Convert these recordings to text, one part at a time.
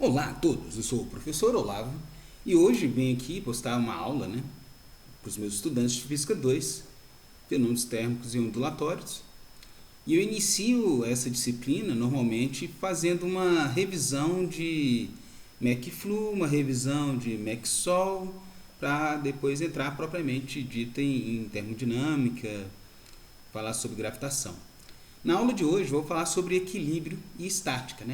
Olá a todos, eu sou o professor Olavo e hoje venho aqui postar uma aula para os meus estudantes de Física 2, fenômenos térmicos e ondulatórios. E eu inicio essa disciplina normalmente fazendo uma revisão de McFlu, uma revisão de McSol, para depois entrar propriamente dita em termodinâmica, falar sobre gravitação. Na aula de hoje vou falar sobre equilíbrio e estática,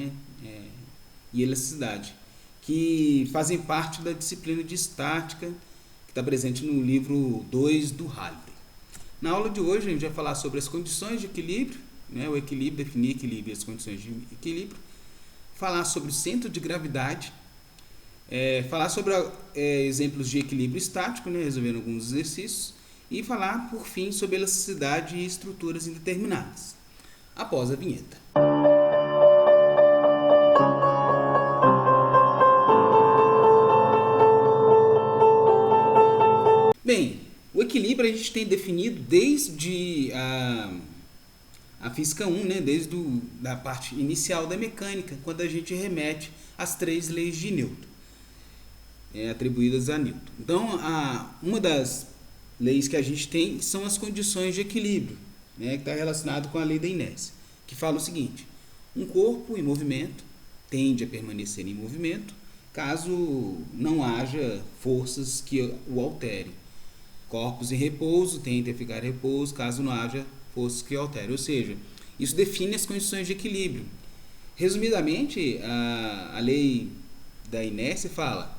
e elasticidade, que fazem parte da disciplina de estática que está presente no livro 2 do Halliday. Na aula de hoje a gente vai falar sobre as condições de equilíbrio, o equilíbrio, definir equilíbrio e as condições de equilíbrio, falar sobre o centro de gravidade, falar sobre exemplos de equilíbrio estático, resolvendo alguns exercícios, e falar, por fim, sobre elasticidade e estruturas indeterminadas. Após a vinheta. Bem, o equilíbrio a gente tem definido desde a física 1, desde da parte inicial da mecânica, quando a gente remete às três leis de Newton, atribuídas a Newton. Então, uma das leis que a gente tem são as condições de equilíbrio, que está relacionado com a lei da inércia, que fala o seguinte: um corpo em movimento tende a permanecer em movimento caso não haja forças que o alterem. Corpos em repouso tendem a ficar em repouso caso não haja forças que o alterem. Ou seja, isso define as condições de equilíbrio. Resumidamente, a lei da inércia fala: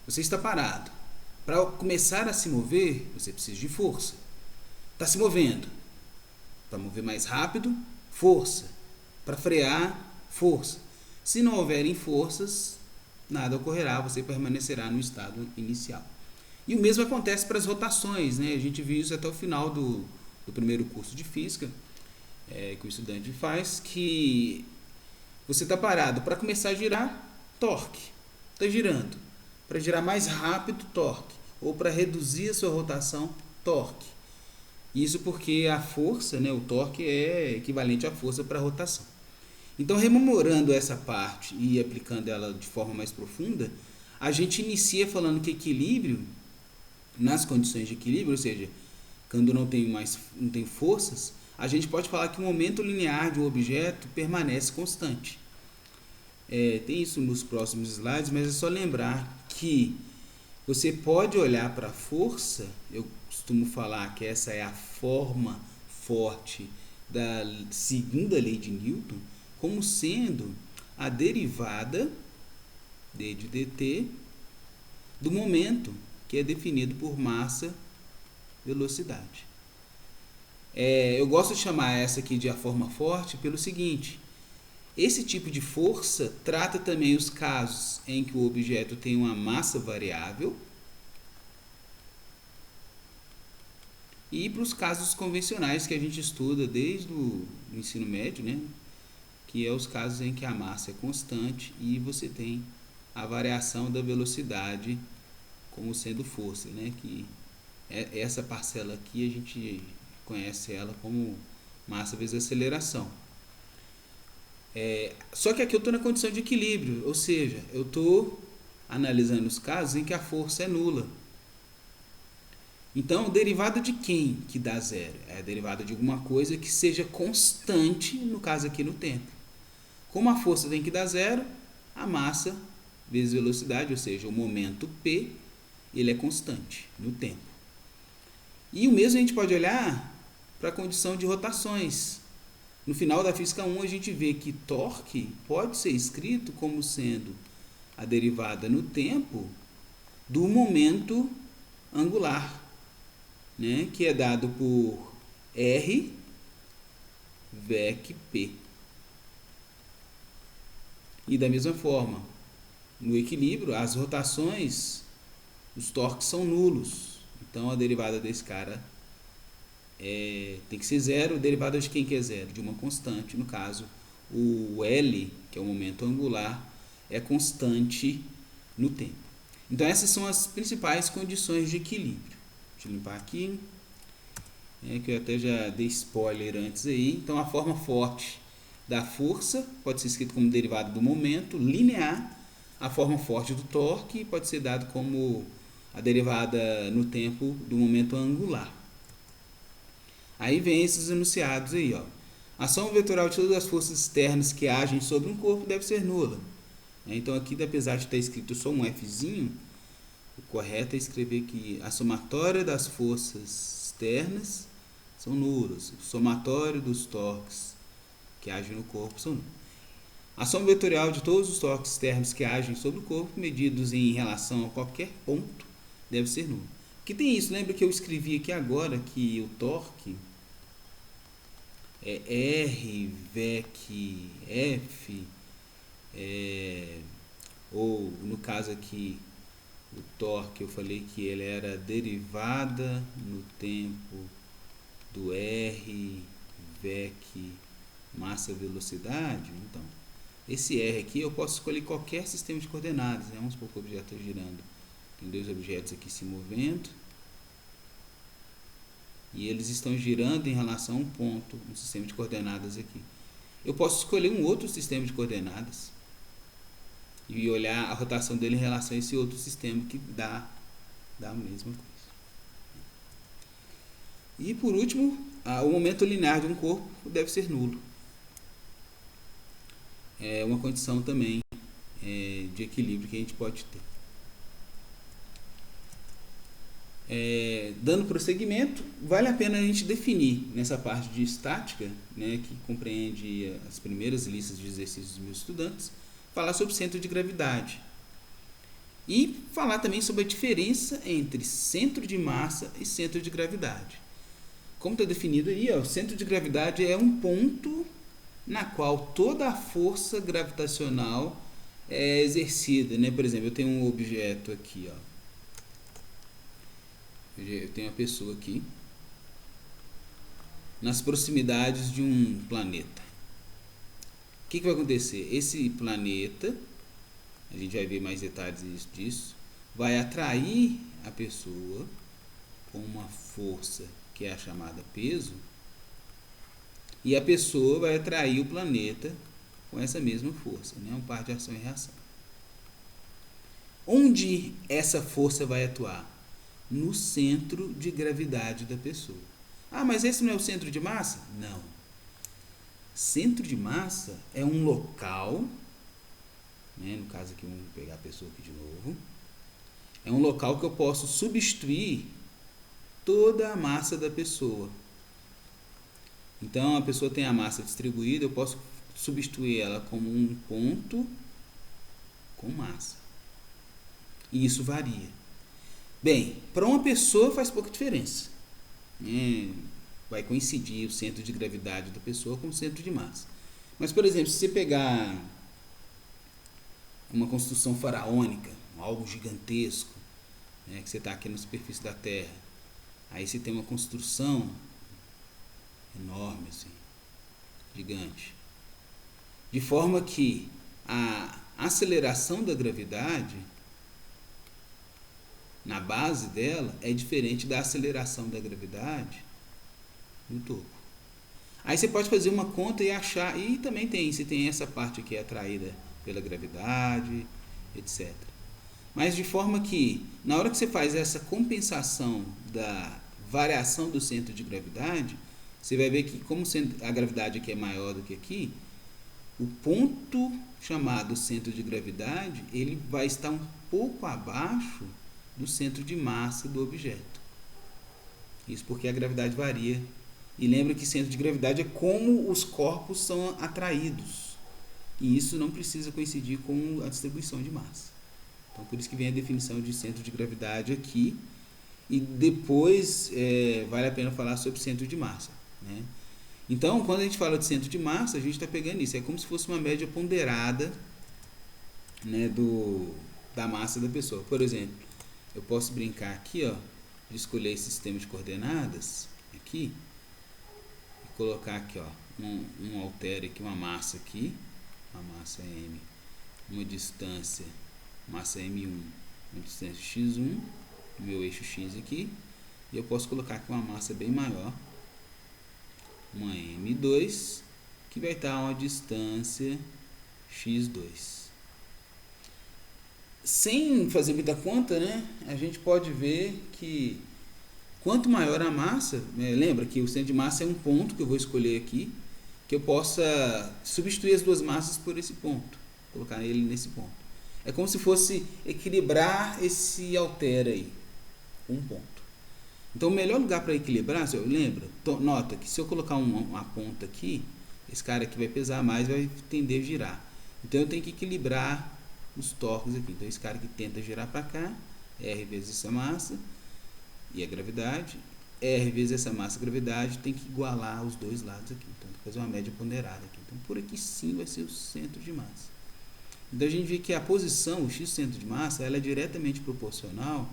você está parado. Para começar a se mover, você precisa de força. Está se movendo. Para mover mais rápido, força. Para frear, força. Se não houverem forças, nada ocorrerá, você permanecerá no estado inicial. E o mesmo acontece para as rotações, A gente viu isso até o final do primeiro curso de física, que o estudante faz, que você está parado. Para começar a girar, torque. Está girando. Para girar mais rápido, torque. Ou para reduzir a sua rotação, torque. Isso porque a força, o torque, é equivalente à força para a rotação. Então, rememorando essa parte e aplicando ela de forma mais profunda, a gente inicia falando que equilíbrio, nas condições de equilíbrio, ou seja, quando não tem forças, a gente pode falar que o momento linear de um objeto permanece constante. Tem isso nos próximos slides, mas é só lembrar que você pode olhar para a força. Eu costumo falar que essa é a forma forte da segunda lei de Newton, como sendo a derivada d de dt do momento, que é definido por massa, velocidade. Eu gosto de chamar essa aqui de a forma forte pelo seguinte: esse tipo de força trata também os casos em que o objeto tem uma massa variável e para os casos convencionais que a gente estuda desde o ensino médio, que é os casos em que a massa é constante e você tem a variação da velocidade como sendo força, que essa parcela aqui a gente conhece ela como massa vezes aceleração. Só que aqui eu estou na condição de equilíbrio, ou seja, eu estou analisando os casos em que a força é nula. Então, derivada de quem que dá zero? É a derivada de alguma coisa que seja constante, no caso aqui no tempo. Como a força tem que dar zero, a massa vezes velocidade, ou seja, o momento P, ele é constante no tempo. E o mesmo a gente pode olhar para a condição de rotações. No final da física 1 a gente vê que torque pode ser escrito como sendo a derivada no tempo do momento angular, que é dado por R VEC P. E da mesma forma, no equilíbrio, as rotações, os torques são nulos. Então a derivada desse cara tem que ser zero. Derivada de quem que é zero? De uma constante. No caso, o L, que é o momento angular, é constante no tempo. Então essas são as principais condições de equilíbrio. Deixa eu limpar aqui, que eu até já dei spoiler antes aí. Então a forma forte da força pode ser escrito como derivada do momento linear. A forma forte do torque pode ser dado como a derivada no tempo do momento angular. Aí vem esses enunciados aí, ó. A ação vetorial de todas as forças externas que agem sobre um corpo deve ser nula. Então aqui, apesar de estar escrito só um Fzinho, o correto é escrever que a somatória das forças externas são nulas. O somatório dos torques que agem no corpo são nulos. A soma vetorial de todos os torques externos que agem sobre o corpo, medidos em relação a qualquer ponto, deve ser nula. Porque tem isso, lembra que eu escrevi aqui agora que o torque é R, VEC, F, ou no caso aqui, o torque, eu falei que ele era derivada no tempo do R, VEC, massa, velocidade. Então, esse R aqui eu posso escolher qualquer sistema de coordenadas, né? Vamos supor que o objeto está girando. Tem dois objetos aqui se movendo. E eles estão girando em relação a um ponto, um sistema de coordenadas aqui. Eu posso escolher um outro sistema de coordenadas e olhar a rotação dele em relação a esse outro sistema que dá a mesma coisa. E por último, o momento linear de um corpo deve ser nulo. É uma condição também de equilíbrio que a gente pode ter. Dando prosseguimento, vale a pena a gente definir nessa parte de estática, né, que compreende as primeiras listas de exercícios dos meus estudantes, falar sobre centro de gravidade e falar também sobre a diferença entre centro de massa e centro de gravidade. Como está definido aí, o centro de gravidade é um ponto na qual toda a força gravitacional é exercida, né? Por exemplo, eu tenho um objeto aqui, eu tenho uma pessoa aqui nas proximidades de um planeta. O que vai acontecer? Esse planeta, a gente vai ver mais detalhes disso, vai atrair a pessoa com uma força que é a chamada peso, e a pessoa vai atrair o planeta com essa mesma força, né? Um par de ação e reação. Onde essa força vai atuar? No centro de gravidade da pessoa. Ah, mas esse não é o centro de massa? Não. Centro de massa é um local, né? No caso aqui, vamos pegar a pessoa aqui de novo. É um local que eu posso substituir toda a massa da pessoa. Então, a pessoa tem a massa distribuída, eu posso substituir ela como um ponto com massa. E isso varia. Bem, para uma pessoa faz pouca diferença. Vai coincidir o centro de gravidade da pessoa com o centro de massa. Mas, por exemplo, se você pegar uma construção faraônica, algo gigantesco, né, que você está aqui na superfície da Terra, aí você tem uma construção enorme, assim, gigante, de forma que a aceleração da gravidade na base dela é diferente da aceleração da gravidade no topo. Aí você pode fazer uma conta e achar, e também você tem essa parte que é atraída pela gravidade, etc. Mas de forma que, na hora que você faz essa compensação da variação do centro de gravidade, você vai ver que como a gravidade aqui é maior do que aqui, o ponto chamado centro de gravidade, ele vai estar um pouco abaixo do centro de massa do objeto. Isso porque a gravidade varia. E lembra que centro de gravidade é como os corpos são atraídos. E isso não precisa coincidir com a distribuição de massa. Então, por isso que vem a definição de centro de gravidade aqui. E depois vale a pena falar sobre centro de massa, né? Então, quando a gente fala de centro de massa, a gente está pegando isso. É como se fosse uma média ponderada, né, da massa da pessoa. Por exemplo, eu posso brincar aqui, de escolher esse sistema de coordenadas aqui e colocar aqui, um altere aqui, uma massa aqui, uma massa M, uma distância, massa M1, uma distância x1, meu eixo x aqui, e eu posso colocar aqui uma massa bem maior, uma M2, que vai estar a uma distância x2. Sem fazer muita conta, né, a gente pode ver que quanto maior a massa, lembra que o centro de massa é um ponto que eu vou escolher aqui, que eu possa substituir as duas massas por esse ponto, colocar ele nesse ponto. É como se fosse equilibrar esse altera aí, um ponto. Então o melhor lugar para equilibrar, lembra? Nota que se eu colocar uma ponta aqui, esse cara aqui vai pesar mais, vai tender a girar. Então eu tenho que equilibrar os torques aqui. Então esse cara que tenta girar para cá, R vezes essa massa e a gravidade, R vezes essa massa e a gravidade, tem que igualar os dois lados aqui. Então tem que fazer uma média ponderada aqui. Então por aqui sim vai ser o centro de massa. Então a gente vê que a posição, o x centro de massa, ela é diretamente proporcional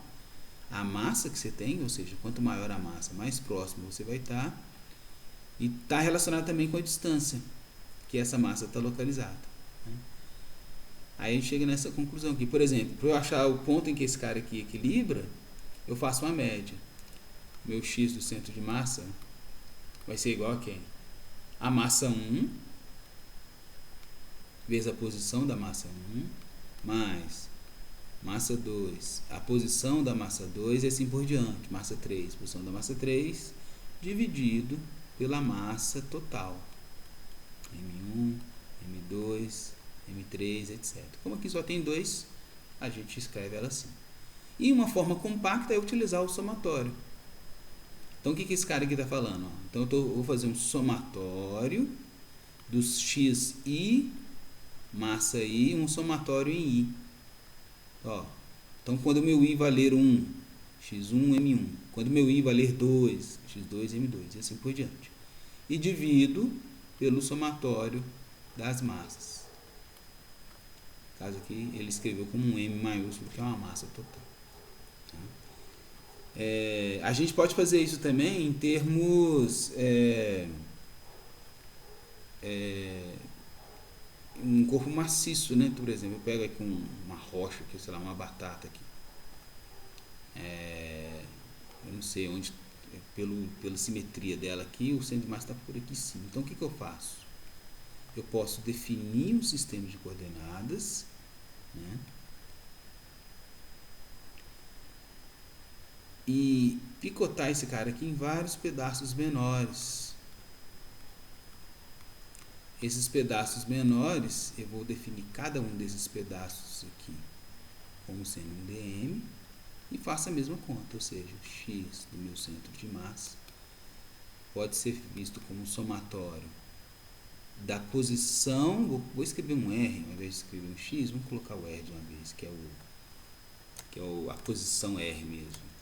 à massa que você tem, ou seja, quanto maior a massa, mais próximo você vai estar, e está relacionado também com a distância que essa massa está localizada. Aí a gente chega nessa conclusão aqui. Por exemplo, para eu achar o ponto em que esse cara aqui equilibra, eu faço uma média. Meu x do centro de massa vai ser igual a quem? A massa 1 vezes a posição da massa 1 mais massa 2, a posição da massa 2 e assim por diante. Massa 3, posição da massa 3 dividido pela massa total. M1, M2, M3, etc. Como aqui só tem 2, a gente escreve ela assim. E uma forma compacta é utilizar o somatório. Então o que esse cara aqui está falando? Então eu vou fazer um somatório dos xi, massa i, um somatório em i. Então quando o meu i valer 1, x1, m1. Quando o meu i valer 2, x2, m2. E assim por diante. E divido pelo somatório das massas. No caso aqui ele escreveu como um M maiúsculo, que é uma massa total. A gente pode fazer isso também em termos um corpo maciço, né? Por exemplo, eu pego aqui uma rocha, aqui, sei lá, uma batata aqui. Eu não sei onde, pela simetria dela aqui, o centro de massa está por aqui sim. Então o que eu faço? Eu posso definir um sistema de coordenadas, né? E picotar esse cara aqui em vários pedaços menores. Esses pedaços menores, eu vou definir cada um desses pedaços aqui como sendo um dm e faço a mesma conta, ou seja, x do meu centro de massa pode ser visto como um somatório da posição, vou escrever um R ao invés de escrever um x, vamos colocar o R de uma vez, que é a posição R mesmo.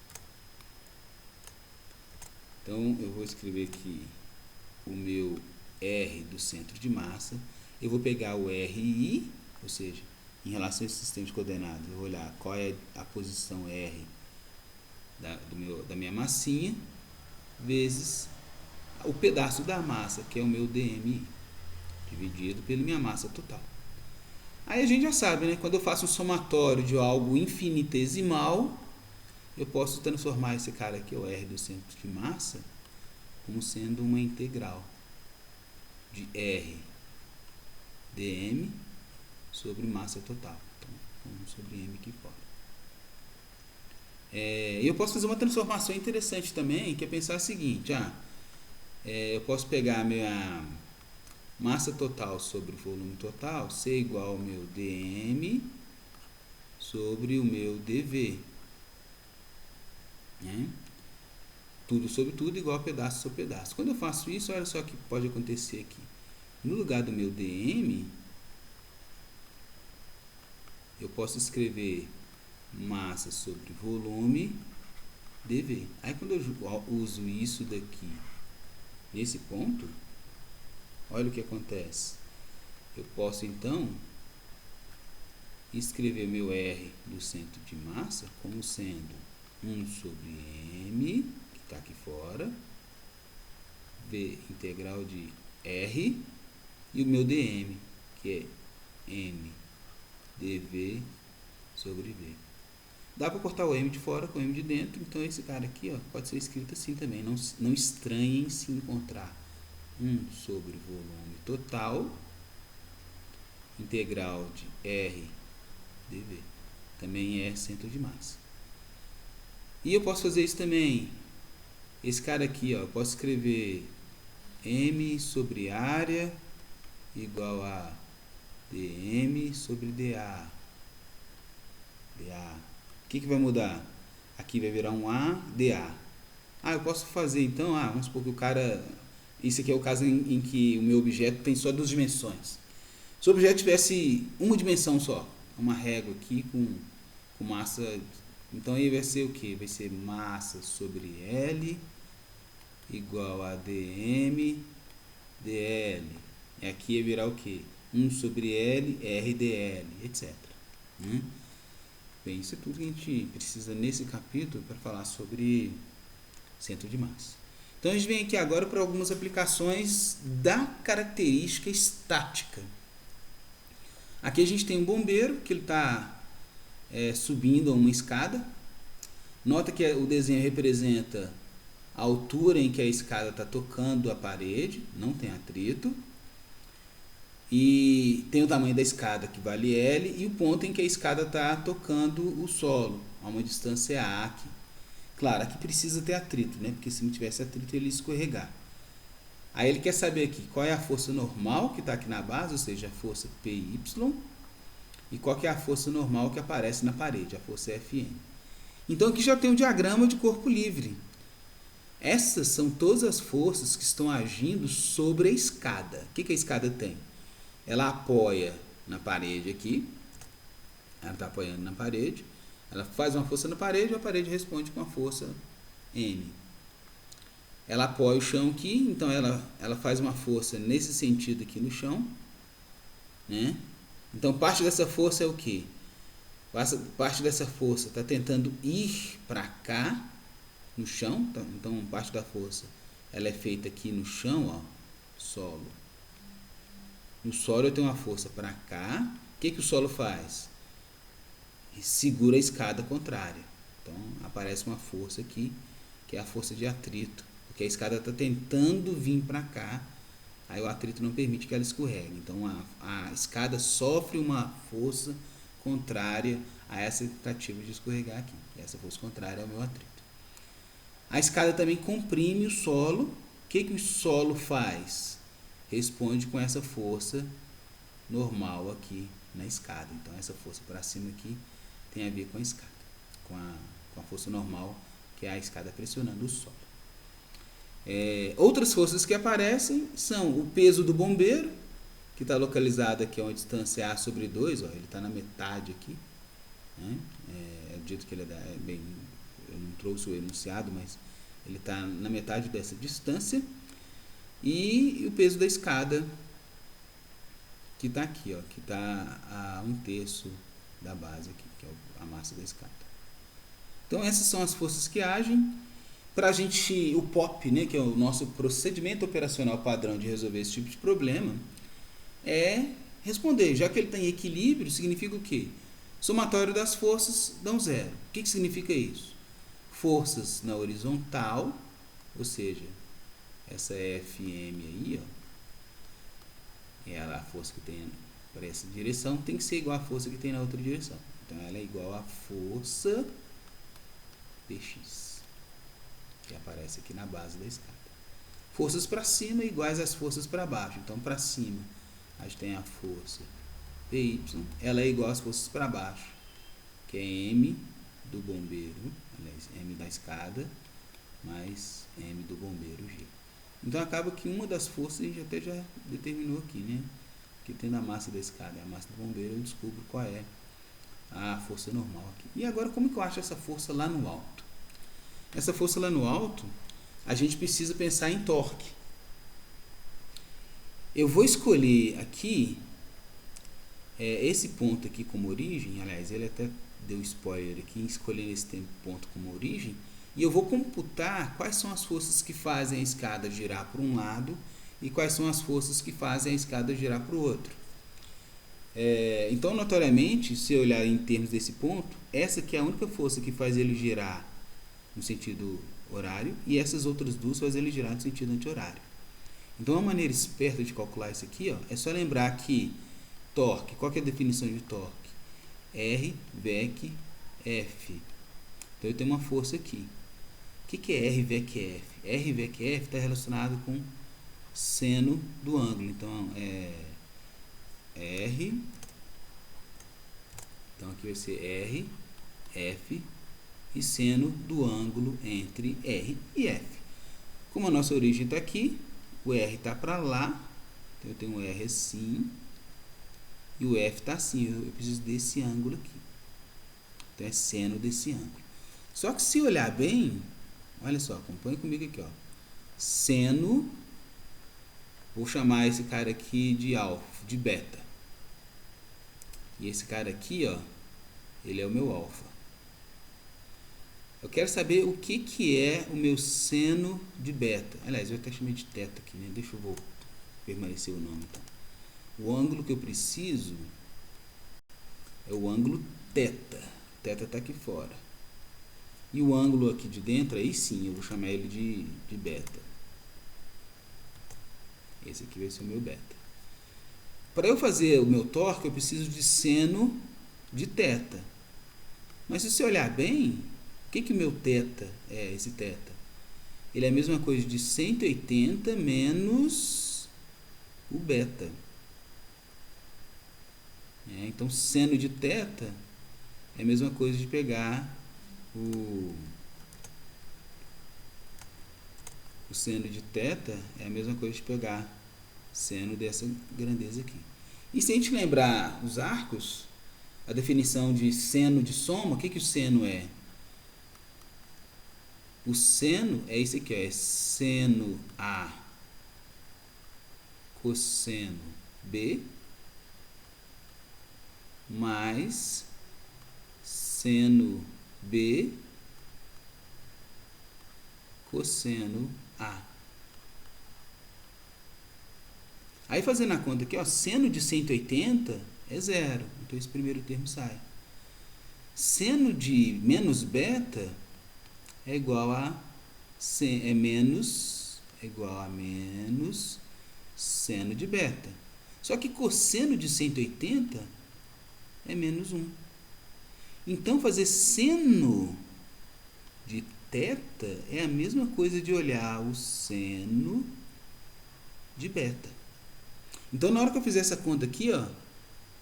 Então eu vou escrever aqui o meu R do centro de massa, eu vou pegar o RI, ou seja, em relação a esse sistema de coordenadas, eu vou olhar qual é a posição R da minha massinha, vezes o pedaço da massa, que é o meu DMI, dividido pela minha massa total. Aí a gente já sabe, né? Quando eu faço um somatório de algo infinitesimal, eu posso transformar esse cara aqui, o R do centro de massa, como sendo uma integral de R dm sobre massa total. Então, 1 sobre m aqui fora. Eu posso fazer uma transformação interessante também, que é pensar o seguinte, eu posso pegar a minha massa total sobre o volume total ser igual ao meu dm sobre o meu dv. Né? Tudo sobre tudo igual a pedaço sobre pedaço. Quando eu faço isso, olha só o que pode acontecer aqui. No lugar do meu dm, eu posso escrever massa sobre volume dv. Aí quando eu uso isso daqui nesse ponto, olha o que acontece. Eu posso então escrever meu R do centro de massa como sendo 1 sobre m, que está aqui fora, v integral de R, e o meu dm, que é m dv sobre v. Dá para cortar o m de fora com o m de dentro, então esse cara aqui pode ser escrito assim também. Não estranhem se encontrar 1 sobre volume total integral de R dV. Também é centro de massa. E eu posso fazer isso também. Esse cara aqui, ó, eu posso escrever M sobre área igual a dm sobre dA. O que vai mudar? Aqui vai virar um AdA. Eu posso fazer então, vamos supor que o cara... Isso aqui é o caso em que o meu objeto tem só 2 dimensões. Se o objeto tivesse uma dimensão só, uma régua aqui com massa... Então aí vai ser o que? Vai ser massa sobre L igual a dm dL. E aqui ia virar o que? 1 sobre L, R dL, etc. Bem, isso é tudo que a gente precisa nesse capítulo para falar sobre centro de massa. Então a gente vem aqui agora para algumas aplicações da característica estática. Aqui a gente tem um bombeiro que ele está subindo uma escada. Nota que o desenho representa a altura em que a escada está tocando a parede, não tem atrito. E tem o tamanho da escada, que vale L, e o ponto em que a escada está tocando o solo, a uma distância A aqui. Claro, aqui precisa ter atrito, né? Porque se não tivesse atrito ele ia escorregar. Aí ele quer saber aqui qual é a força normal que está aqui na base, ou seja, a força PY, e qual que é a força normal que aparece na parede, a força Fm. Então aqui já tem um diagrama de corpo livre. Essas são todas as forças que estão agindo sobre a escada. O que a escada tem? Ela apoia na parede aqui, ela está apoiando na parede, ela faz uma força na parede e a parede responde com a força M. Ela apoia o chão aqui, então ela faz uma força nesse sentido aqui no chão, né? Então parte dessa força é o quê? Parte dessa força está tentando ir para cá no chão, então parte da força ela é feita aqui no chão, ó, solo. No solo eu tenho uma força para cá. O que o solo faz? Segura a escada contrária. Então aparece uma força aqui, que é a força de atrito, porque a escada está tentando vir para cá, aí o atrito não permite que ela escorregue. Então a escada sofre uma força contrária a essa tentativa de escorregar aqui. Essa força contrária é o meu atrito. A escada também comprime o solo. O que o solo faz? Responde com essa força normal aqui na escada. Então essa força para cima aqui tem a ver com a escada, com a força normal, que é a escada pressionando o solo. Outras forças que aparecem são o peso do bombeiro, que está localizado aqui a uma distância A sobre 2, ó, ele está na metade aqui, né? É dito que ele bem, eu não trouxe o enunciado, mas ele está na metade dessa distância. E o peso da escada, que está aqui, ó, que está a 1/3 da base aqui, que é a massa da escada. Então essas são as forças que agem. Para a gente, o POP, né, que é o nosso procedimento operacional padrão de resolver esse tipo de problema, é responder. Já que ele está em equilíbrio, significa o quê? Somatório das forças dão 0. O que significa isso? Forças na horizontal, ou seja, essa Fm aí, ó, é a força que tem para essa direção, tem que ser igual à força que tem na outra direção. Então ela é igual à força Px, que aparece aqui na base da escada. Forças para cima iguais às forças para baixo. Então para cima a gente tem a força Py, ela é igual às forças para baixo, que é M do bombeiro, aliás, M da escada, mais M do bombeiro G. Então acaba que uma das forças a gente até já determinou aqui, né? Que tem na massa da escada, a massa do bombeiro, eu descubro qual é a força normal aqui. E agora como que eu acho essa força lá no alto? Essa força lá no alto, a gente precisa pensar em torque. Eu vou escolher aqui esse ponto aqui como origem, aliás, ele até deu spoiler aqui, escolhendo esse ponto como origem, e eu vou computar quais são as forças que fazem a escada girar para um lado e quais são as forças que fazem a escada girar para o outro. Então, notoriamente, se eu olhar em termos desse ponto, essa aqui é a única força que faz ele girar no sentido horário e essas outras duas fazem ele girar no sentido anti-horário. Então, uma maneira esperta de calcular isso aqui, ó, é só lembrar que torque, qual que é a definição de torque? R, VEC, F. Então, eu tenho uma força aqui. O que é R, VEC, F? R, VEC, F está relacionado com seno do ângulo. Então, é R. Então, aqui vai ser R, F e seno do ângulo entre R e F. Como a nossa origem está aqui, o R está para lá, então eu tenho o R assim, e o F está assim, eu preciso desse ângulo aqui. Então é seno desse ângulo. Só que se olhar bem, olha só, acompanha comigo aqui, ó. Seno, vou chamar esse cara aqui de alfa, de beta. E esse cara aqui, ó, ele é o meu alfa. Eu quero saber o que é o meu seno de beta. Aliás, eu até chamei de teta aqui, né? Deixa eu vou permanecer o nome, então. O ângulo que eu preciso é o ângulo teta. Teta está aqui fora. E o ângulo aqui de dentro, aí sim, eu vou chamar ele de beta. Esse aqui vai ser o meu beta. Para eu fazer o meu torque, eu preciso de seno de teta. Mas se você olhar bem, o que o meu teta é, esse teta? Ele é a mesma coisa de 180 menos o beta. Então, seno de teta é a mesma coisa de pegar o seno de teta é a mesma coisa de pegar seno dessa grandeza aqui. E se a gente lembrar os arcos, a definição de seno de soma, o que o seno é? O seno é isso aqui, ó, é seno A cosseno B mais seno B cosseno A. Aí fazendo a conta aqui, ó, seno de 180 é zero, então esse primeiro termo sai. Seno de menos beta é igual a menos seno de beta. Só que cosseno de 180 é menos 1. Então, fazer seno de teta é a mesma coisa de olhar o seno de beta. Então, na hora que eu fizer essa conta aqui, ó,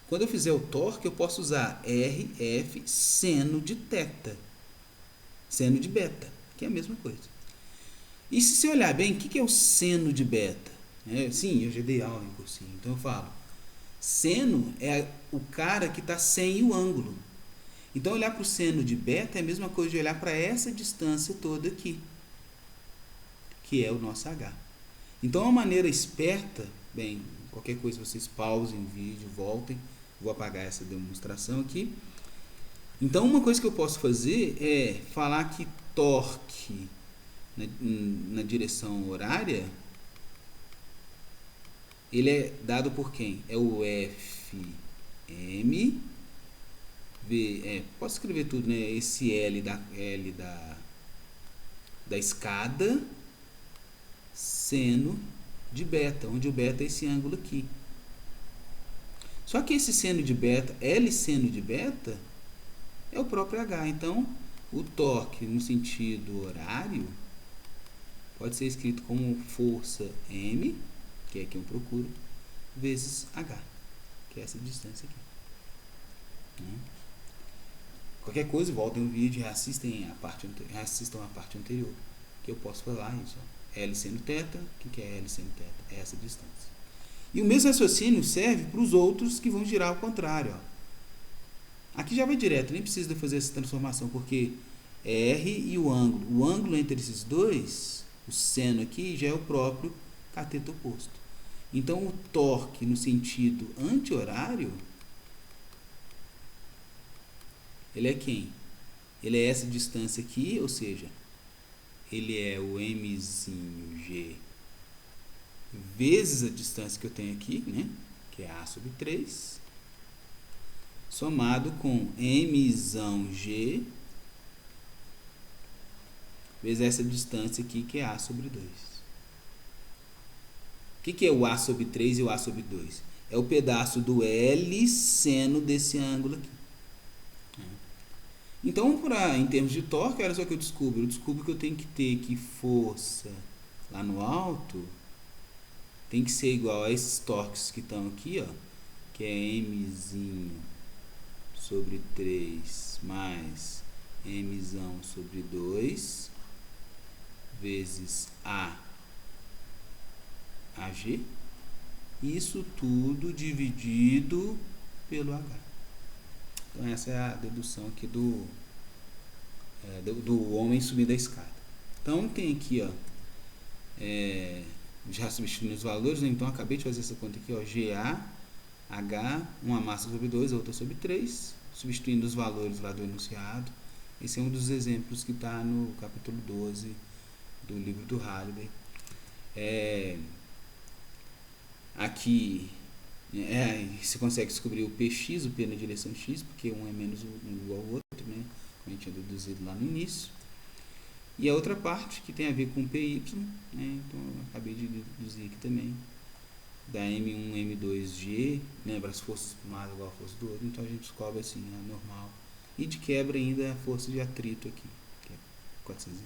quando eu fizer o torque, eu posso usar RF seno de teta. Seno de beta, que é a mesma coisa. E se você olhar bem, o que é o seno de beta? Sim, eu já dei aula em cursinho, então eu falo. Seno é o cara que está sem o ângulo. Então, olhar para o seno de beta é a mesma coisa de olhar para essa distância toda aqui, que é o nosso H. Então, uma maneira esperta, bem, qualquer coisa vocês pausem o vídeo, voltem, vou apagar essa demonstração aqui. Então, uma coisa que eu posso fazer é falar que torque na direção horária, ele é dado por quem? É o FM, posso escrever tudo, né? Esse L da escada, seno de beta, onde o beta é esse ângulo aqui. Só que esse seno de beta, L seno de beta, é o próprio H. Então, o torque no sentido horário pode ser escrito como força M, que é que eu procuro, vezes H, que é essa distância aqui. Qualquer coisa, voltem no vídeo e assistam a parte anterior, que eu posso falar isso. Ó. L seno teta, o que é L seno teta? É essa distância. E o mesmo raciocínio serve para os outros que vão girar ao contrário. Ó. Aqui já vai direto, nem precisa de fazer essa transformação, porque é R e o ângulo entre esses dois, o seno aqui, já é o próprio cateto oposto. Então, o torque no sentido anti-horário, ele é quem? Ele é essa distância aqui, ou seja, ele é o Mzinho G vezes a distância que eu tenho aqui, né? Que é A sobre 3, somado com Mzão G vezes essa distância aqui, que é A sobre 2. O que é o A sobre 3 e o A sobre 2? É o pedaço do L seno desse ângulo aqui. Então, em termos de torque, olha só o que eu descubro. Eu descubro que eu tenho que ter que força lá no alto tem que ser igual a esses torques que estão aqui, ó, que é Mzinho sobre 3 mais Mzão sobre 2 vezes AG. Isso tudo dividido pelo H. Então essa é a dedução aqui do homem subindo a escada. Então tem aqui, ó, já substituindo os valores, né? Então acabei de fazer essa conta aqui, ó, GA, H, uma massa sobre 2, outra sobre 3, substituindo os valores lá do enunciado. Esse é um dos exemplos que está no capítulo 12 do livro do Halliday. Aqui você consegue descobrir o PX, o P na direção X, porque um é menos igual ao outro, né? Como a gente tinha deduzido lá no início. E a outra parte que tem a ver com PY, né? Então eu acabei de deduzir aqui também, da M1, M2G, lembra as forças do lado igual a força do outro, então a gente descobre assim, a normal. E de quebra ainda a força de atrito aqui, que é 400.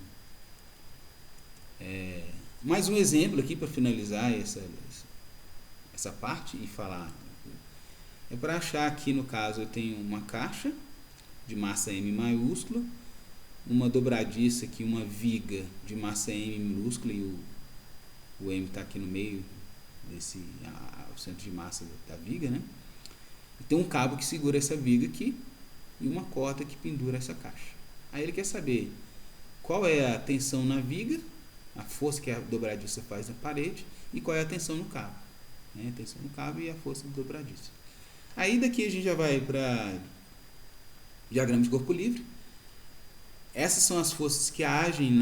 Mais um exemplo aqui para finalizar essa parte e falar. É para achar aqui, no caso, eu tenho uma caixa de massa M maiúscula, uma dobradiça aqui, uma viga de massa M minúscula, e o M está aqui no meio desse o centro de massa da viga, né? E tem um cabo que segura essa viga aqui e uma corda que pendura essa caixa. Aí ele quer saber qual é a tensão na viga, a força que a dobradiça faz na parede, e qual é a tensão no cabo, né? A tensão no cabo e a força da dobradiça. Aí daqui a gente já vai para diagrama de corpo livre. Essas são as forças que agem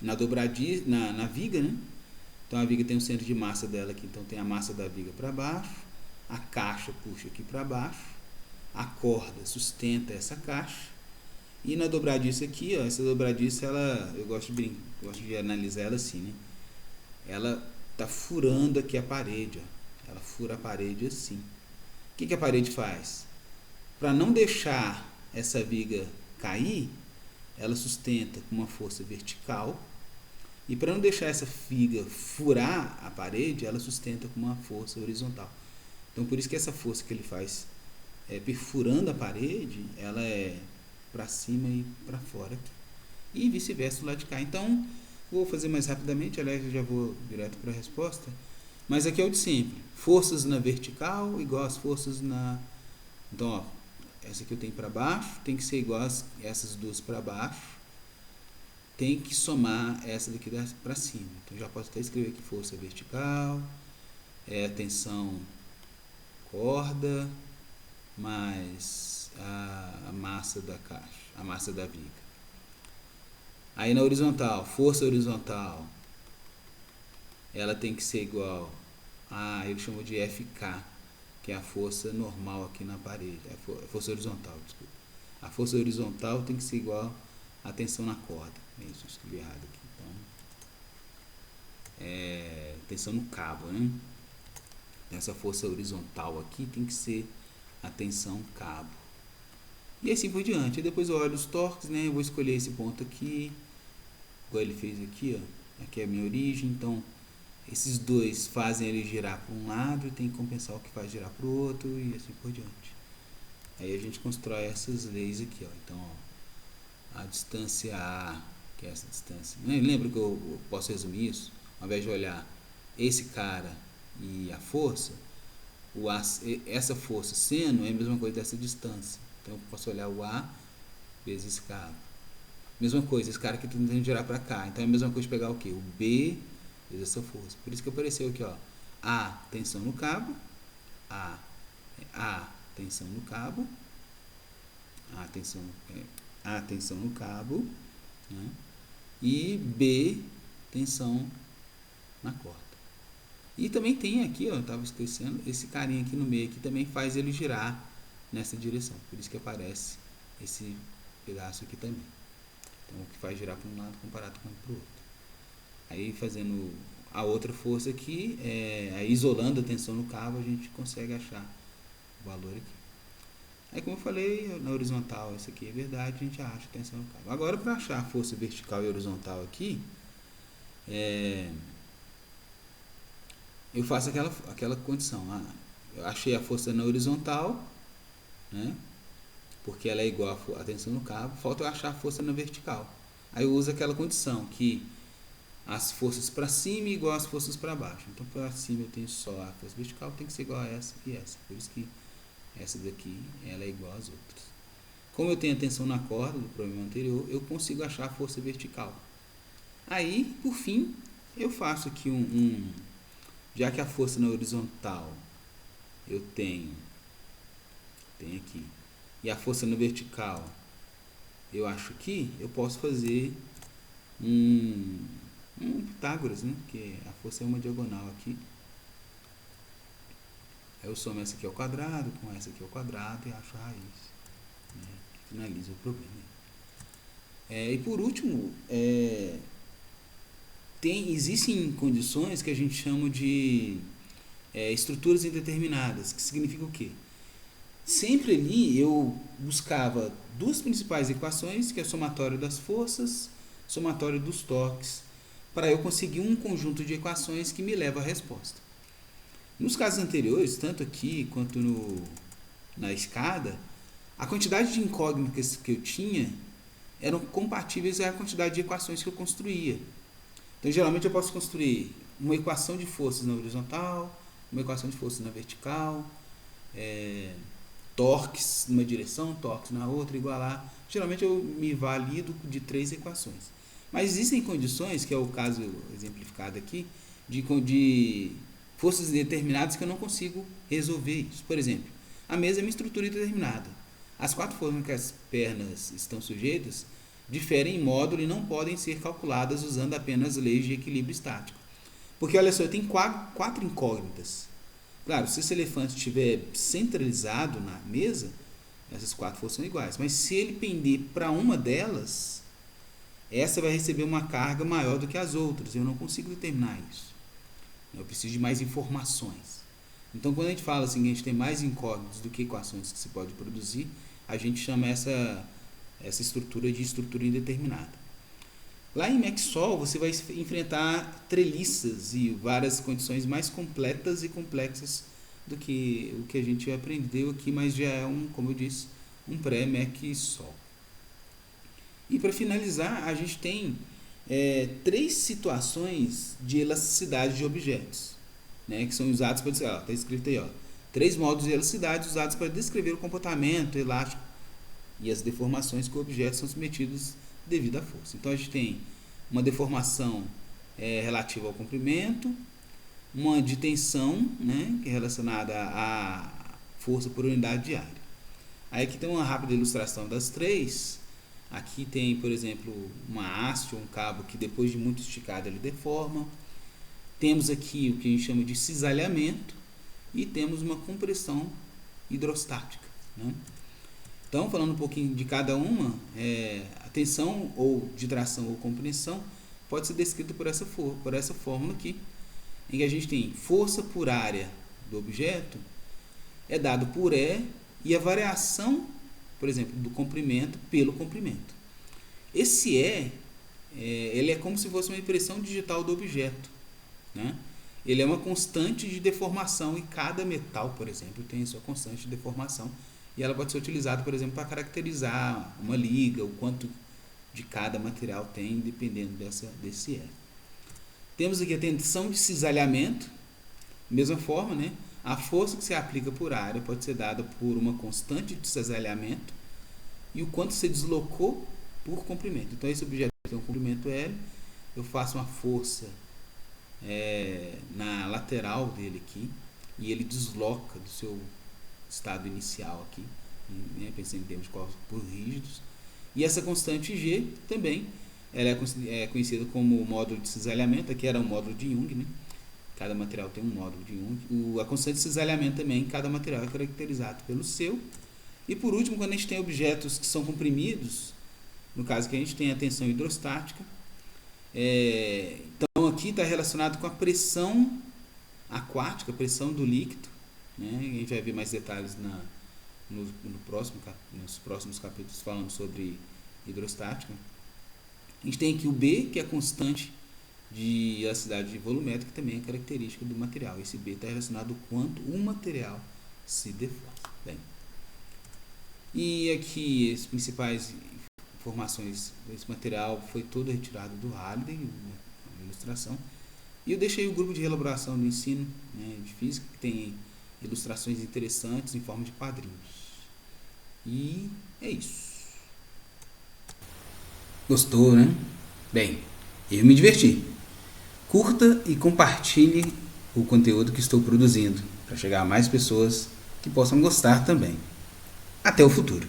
na dobradiça, na viga, né? Então a viga tem o centro de massa dela aqui, então tem a massa da viga para baixo, a caixa puxa aqui para baixo, a corda sustenta essa caixa, e na dobradiça aqui, ó, essa dobradiça, eu gosto de analisar ela assim, né? Ela tá furando aqui a parede, ó. Ela fura a parede assim. O que a parede faz? Para não deixar essa viga cair, ela sustenta com uma força vertical, e para não deixar essa viga furar a parede, ela sustenta com uma força horizontal. Então por isso que essa força que ele faz perfurando a parede, ela é para cima e para fora aqui. E vice-versa do lado de cá. Então vou fazer mais rapidamente, aliás eu já vou direto para a resposta. Mas aqui é o de sempre. Forças na vertical igual às forças na... Então, ó, essa aqui eu tenho para baixo, tem que ser igual a essas duas para baixo, tem que somar essa daqui para cima. Então já posso até escrever aqui força vertical, a tensão corda, mais a massa da caixa, a massa da viga. Aí na horizontal, força horizontal, ela tem que ser igual a, ele chamou de FK, que é a força normal aqui na parede, a força horizontal, desculpa. A força horizontal tem que ser igual à tensão na corda. Isso, eu escrevi errado aqui. Então, tensão no cabo, né? Essa força horizontal aqui tem que ser a tensão cabo. E assim por diante. E depois eu olho os torques, né? Eu vou escolher esse ponto aqui, igual ele fez aqui, ó. Aqui é a minha origem, então esses dois fazem ele girar para um lado e tem que compensar o que faz girar para o outro e assim por diante. Aí a gente constrói essas leis aqui, ó. Então, ó, a distância A, que é essa distância. Lembra que eu posso resumir isso? Ao invés de olhar esse cara e a força, essa força seno é a mesma coisa dessa distância. Então eu posso olhar o A vezes esse cabo. Mesma coisa, esse cara aqui está tentando girar para cá. Então é a mesma coisa de pegar o quê? O B vezes essa força. Por isso que apareceu aqui, ó, A, tensão no cabo, A, tensão no cabo, A, tensão no cabo, né? E B, tensão na corda. E também tem aqui, ó, eu estava esquecendo, esse carinha aqui no meio aqui também faz ele girar nessa direção. Por isso que aparece esse pedaço aqui também. Então, o que faz girar para um lado comparado com o outro. Aí, fazendo a outra força aqui, aí isolando a tensão no cabo, a gente consegue achar o valor aqui. Aí, como eu falei, na horizontal, isso aqui é verdade, a gente acha a tensão no cabo. Agora, para achar a força vertical e horizontal aqui, eu faço aquela condição. Eu achei a força na horizontal, né? Porque ela é igual a tensão no cabo, falta eu achar a força na vertical. Aí eu uso aquela condição que as forças para cima é igual às forças para baixo. Então, para cima eu tenho só a força vertical, tem que ser igual a essa e essa. Por isso que essa daqui ela é igual às outras. Como eu tenho a tensão na corda do problema anterior, eu consigo achar a força vertical. Aí, por fim, eu faço aqui já que a força na horizontal eu tenho aqui, e a força na vertical eu acho aqui, eu posso fazer um Pitágoras, né? Que a força é uma diagonal aqui. Aí eu somo essa aqui ao quadrado com essa aqui ao quadrado e acho a raiz, né? Finaliza o problema. E por último, existem condições que a gente chama de estruturas indeterminadas, que significa o quê? Sempre ali eu buscava duas principais equações, que é o somatório das forças, somatório dos torques, para eu conseguir um conjunto de equações que me leva à resposta. Nos casos anteriores, tanto aqui quanto na escada, a quantidade de incógnitas que eu tinha eram compatíveis à quantidade de equações que eu construía. Então, geralmente eu posso construir uma equação de forças na horizontal, uma equação de forças na vertical, torques numa direção, torques na outra, igualar. Geralmente eu me valido de 3 equações. Mas existem condições, que é o caso exemplificado aqui, de forças indeterminadas que eu não consigo resolver isso. Por exemplo, a mesa é uma estrutura indeterminada. As 4 formas que as pernas estão sujeitas diferem em módulo e não podem ser calculadas usando apenas leis de equilíbrio estático. Porque, olha só, eu tenho 4 incógnitas. Claro, se esse elefante estiver centralizado na mesa, essas 4 forças são iguais. Mas se ele pender para uma delas, essa vai receber uma carga maior do que as outras. Eu não consigo determinar isso. Eu preciso de mais informações. Então, quando a gente fala assim, que a gente tem mais incógnitas do que equações que se pode produzir, a gente chama essa estrutura de estrutura indeterminada. Lá em Maxwell, você vai enfrentar treliças e várias condições mais completas e complexas do que o que a gente aprendeu aqui, mas já é como eu disse, um pré-Maxwell. E para finalizar, a gente tem 3 situações de elasticidade de objetos, né, que são usados para descrever, está escrito aí, 3 modos de elasticidade usados para descrever o comportamento elástico e as deformações que objetos são submetidos devido à força. Então a gente tem uma deformação relativa ao comprimento, uma de tensão, né, que é relacionada à força por unidade de área. Aí aqui tem uma rápida ilustração das 3. Aqui tem, por exemplo, uma haste ou um cabo que depois de muito esticado ele deforma. Temos aqui o que a gente chama de cisalhamento e temos uma compressão hidrostática, né? Então, falando um pouquinho de cada uma, a tensão ou de tração ou compressão pode ser descrita por essa fórmula aqui, em que a gente tem força por área do objeto é dado por e a variação, por exemplo, do comprimento pelo comprimento. Esse ele é como se fosse uma impressão digital do objeto, né? Ele é uma constante de deformação e cada metal, por exemplo, tem sua constante de deformação. E ela pode ser utilizada, por exemplo, para caracterizar uma liga, o quanto de cada material tem, dependendo desse E. Temos aqui a tensão de cisalhamento, mesma forma, né? A força que se aplica por área pode ser dada por uma constante de cisalhamento e o quanto se deslocou por comprimento. Então, esse objeto tem um comprimento L, eu faço uma força na lateral dele aqui e ele desloca do seu estado inicial aqui, né, pensando em termos de corpos rígidos. E essa constante G também ela é conhecida como módulo de cisalhamento. Aqui era um módulo de Young, né? Cada material tem um módulo de Young. A constante de cisalhamento também, cada material é caracterizado pelo seu. E por último, quando a gente tem objetos que são comprimidos, no caso que a gente tem a tensão hidrostática, então aqui está relacionado com a pressão aquática, a pressão do líquido, né? A gente vai ver mais detalhes nos próximos capítulos falando sobre hidrostática. A gente tem aqui o B, que é a constante de elasticidade volumétrica, que também é característica do material. Esse B está relacionado com quanto o material se deforma. Bem, e aqui as principais informações desse material foi todo retirado do Halliday, na ilustração. E eu deixei o grupo de elaboração do ensino, né, de física, que tem ilustrações interessantes em forma de quadrinhos. E é isso. Gostou, né? Bem, eu me diverti. Curta e compartilhe o conteúdo que estou produzindo, para chegar a mais pessoas que possam gostar também. Até o futuro.